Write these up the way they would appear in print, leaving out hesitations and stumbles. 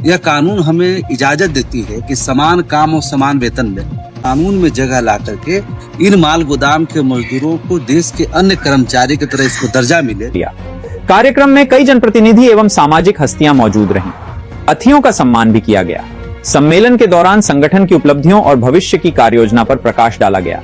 यह कानून हमें इजाजत देती है कि समान काम और समान वेतन में कानून में जगह ला करके इन माल गोदाम के मजदूरों को देश के अन्य कर्मचारी की तरह इसको दर्जा मिले। कार्यक्रम में कई जनप्रतिनिधि एवं सामाजिक हस्तियां मौजूद रहीं। अतिथियों का सम्मान भी किया गया। सम्मेलन के दौरान संगठन की उपलब्धियों और भविष्य की कार्ययोजना पर प्रकाश डाला गया।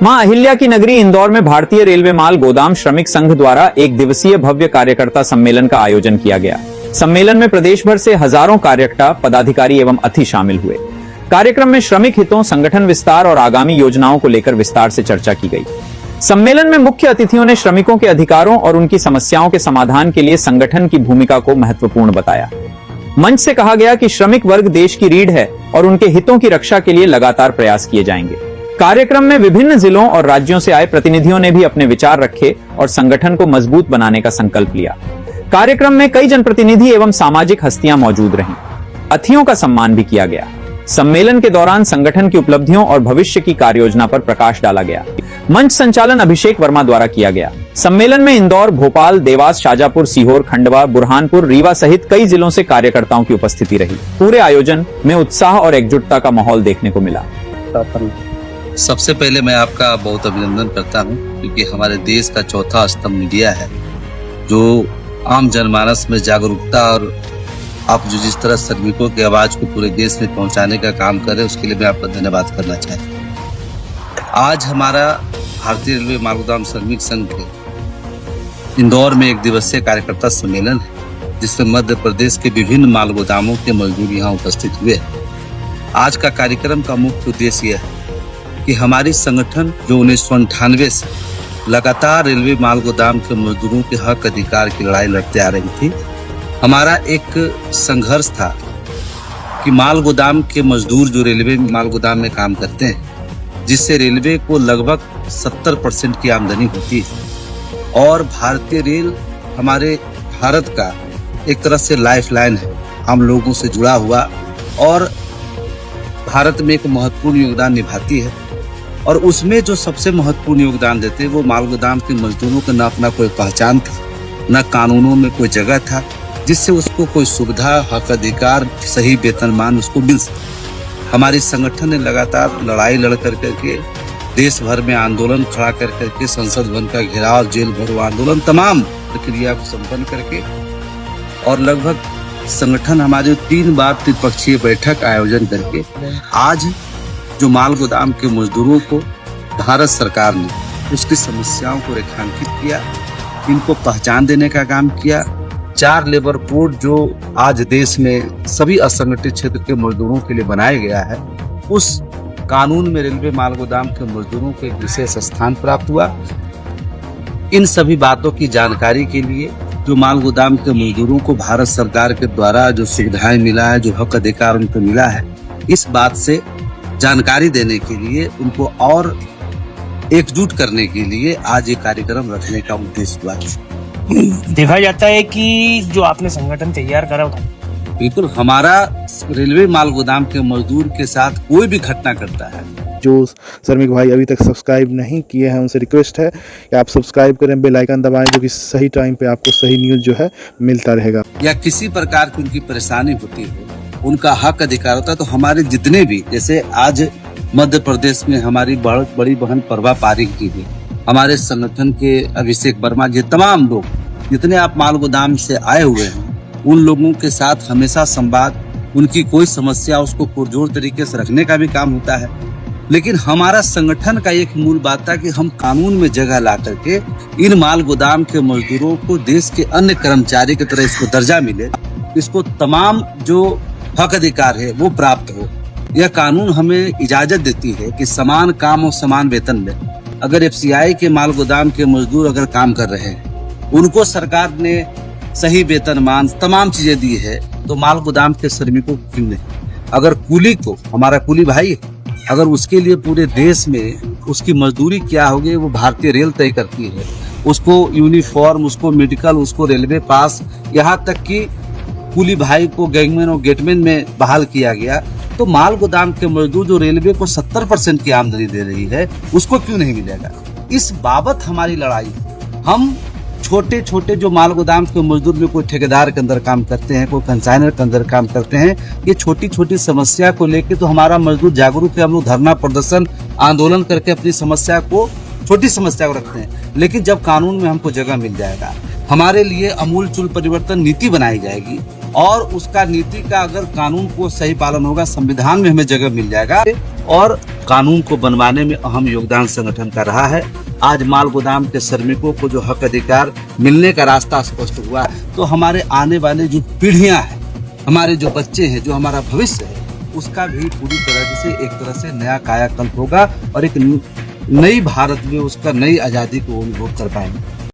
मां अहिल्या की नगरी इंदौर में भारतीय रेलवे माल गोदाम श्रमिक संघ द्वारा एक दिवसीय भव्य कार्यकर्ता सम्मेलन का आयोजन किया गया। सम्मेलन में प्रदेश भर से हजारों कार्यकर्ता, पदाधिकारी एवं अतिथि शामिल हुए। कार्यक्रम में श्रमिक हितों, संगठन विस्तार और आगामी योजनाओं को लेकर विस्तार से चर्चा की गई। सम्मेलन में मुख्य अतिथियों ने श्रमिकों के अधिकारों और उनकी समस्याओं के समाधान के लिए संगठन की भूमिका को महत्वपूर्ण बताया। मंच से कहा गया कि श्रमिक वर्ग देश की रीढ़ है और उनके हितों की रक्षा के लिए लगातार प्रयास किए जाएंगे। कार्यक्रम में विभिन्न जिलों और राज्यों से आए प्रतिनिधियों ने भी अपने विचार रखे और संगठन को मजबूत बनाने का संकल्प लिया। कार्यक्रम में कई जनप्रतिनिधि एवं सामाजिक हस्तियां मौजूद रहीं। अतिथियों का सम्मान भी किया गया। सम्मेलन के दौरान संगठन की उपलब्धियों और भविष्य की कार्ययोजना पर प्रकाश डाला गया। मंच संचालन अभिषेक वर्मा द्वारा किया गया। सम्मेलन में इंदौर, भोपाल, देवास, शाजापुर, सीहोर, खंडवा, बुरहानपुर, रीवा सहित कई जिलों से कार्यकर्ताओं की उपस्थिति रही। पूरे आयोजन में उत्साह और एकजुटता का माहौल देखने को मिला। सबसे पहले मैं आपका बहुत अभिनंदन करता हूं, क्योंकि हमारे देश का चौथा स्तंभ मीडिया है, जो आम जनमानस में जागरूकता और आप जो जिस तरह श्रमिकों की आवाज को पूरे देश में पहुंचाने का काम कर रहे हैं, उसके लिए मैं आपका धन्यवाद करना चाहता हूं। आज हमारा भारतीय रेलवे माल गोदाम श्रमिक संघ के इंदौर में एक दिवसीय कार्यकर्ता सम्मेलन है, जिसमें मध्य प्रदेश के विभिन्न माल गोदामों के मजदूर यहाँ उपस्थित हुए। आज का कार्यक्रम का मुख्य उद्देश्य यह है कि हमारी संगठन जो 1998 से लगातार रेलवे माल गोदाम के मजदूरों के हक अधिकार की लड़ाई लड़ते आ रही थी। हमारा एक संघर्ष था कि माल गोदाम के मजदूर जो रेलवे माल गोदाम में काम करते हैं, जिससे रेलवे को लगभग 70% की आमदनी होती है और भारतीय रेल हमारे भारत का एक तरह से लाइफलाइन है, हम लोगों से जुड़ा हुआ और भारत में एक महत्वपूर्ण योगदान निभाती है। और उसमें जो सबसे महत्वपूर्ण योगदान देते हैं वो माल गोदाम के मजदूरों का न अपना कोई पहचान था, न कानूनों में कोई जगह था जिससे उसको कोई सुविधा, हक अधिकार, सही वेतनमान उसको मिल सके। हमारी संगठन ने लगातार लड़ाई लड़ करके देश भर में आंदोलन खड़ा करके संसद भवन का घेराव, जेल भरो आंदोलन, तमाम प्रक्रिया को संपन्न करके और लगभग संगठन हमारे 3 बार त्रिपक्षीय बैठक आयोजन करके आज जो माल गोदाम के मजदूरों को भारत सरकार ने उसकी समस्याओं को रेखांकित किया, इनको पहचान देने का काम किया। 4 लेबर कोड जो आज देश में सभी असंगठित क्षेत्र के मजदूरों के लिए बनाया गया है, उस कानून में रेलवे माल गोदाम के मजदूरों को एक विशेष स्थान प्राप्त हुआ। इन सभी बातों की जानकारी के लिए जो माल गोदाम के मजदूरों को भारत सरकार के द्वारा जो सुविधाएं मिला है, जो हक अधिकार उनको मिला है, इस बात से जानकारी देने के लिए, उनको और एकजुट करने के लिए आज ये कार्यक्रम रखने का उद्देश्य हुआ। देखा जाता है कि जो आपने संगठन तैयार करा था, बिल्कुल हमारा रेलवे माल गोदाम के मजदूर के साथ कोई भी घटना करता है। जो श्रमिक भाई अभी तक सब्सक्राइब नहीं किए हैं, उनसे रिक्वेस्ट है कि आप सब्सक्राइब करें, बेल आइकन दबाएं, जो कि सही टाइम पे आपको सही न्यूज़ जो है मिलता रहेगा। या किसी प्रकार की उनकी परेशानी होती है, उनका हक अधिकार होता है, तो हमारे जितने भी, जैसे आज मध्य प्रदेश में हमारी बहुत बड़ी बहन प्रभा पारिक जी भी, हमारे संगठन के अभिषेक वर्मा जी, तमाम लोग जितने आप माल गोदाम से आए हुए हैं, उन लोगों के साथ हमेशा संवाद, उनकी कोई समस्या उसको पुरजोर तरीके से रखने का भी काम होता है। लेकिन हमारा संगठन का एक मूल बात था कि हम कानून में जगह ला करके इन माल गोदाम के मजदूरों को देश के अन्य कर्मचारी की तरह इसको दर्जा मिले, इसको तमाम जो हक अधिकार है वो प्राप्त हो। यह कानून हमें इजाजत देती है कि समान काम और समान वेतन में अगर एफसीआई के माल गोदाम के मजदूर अगर काम कर रहे हैं, उनको सरकार ने सही वेतनमान तमाम चीजें दी है, तो माल गोदाम के श्रमिकों को क्यों नहीं? अगर कुली को, हमारा कुली भाई, अगर उसके लिए पूरे देश में उसकी मजदूरी क्या होगी वो भारतीय रेल तय करती है। उसको यूनिफॉर्म, उसको मेडिकल, उसको रेलवे पास, यहाँ तक कि कुली भाई को गैंगमैन और गेटमैन में बहाल किया गया। तो माल गोदाम के मजदूर जो रेलवे को 70% की आमदनी दे रही है, उसको क्यों नहीं मिलेगा? इस बाबत हमारी लड़ाई। हम छोटे छोटे जो माल गोदाम के मजदूर में कोई ठेकेदार के अंदर काम करते हैं, कोई कंसाइनर के अंदर काम करते हैं, ये छोटी छोटी समस्या को लेके तो हमारा मजदूर जागरूक है। हम लोग धरना प्रदर्शन आंदोलन करके अपनी समस्या को, छोटी समस्या को रखते हैं। लेकिन जब कानून में हमको जगह मिल जाएगा, हमारे लिए अमूलचूल परिवर्तन नीति बनाई जाएगी और उसका नीति का अगर कानून को सही पालन होगा, संविधान में हमें जगह मिल जाएगा। और कानून को बनवाने में अहम योगदान संगठन का रहा है। आज माल गोदाम के श्रमिकों को जो हक अधिकार मिलने का रास्ता स्पष्ट हुआ, तो हमारे आने वाले जो पीढ़ियां हैं, हमारे जो बच्चे हैं, जो हमारा भविष्य है, उसका भी पूरी तरह से एक तरह से नया कायाकल्प होगा और एक नई भारत में उसका नई आजादी को अनुभव कर पाएंगे।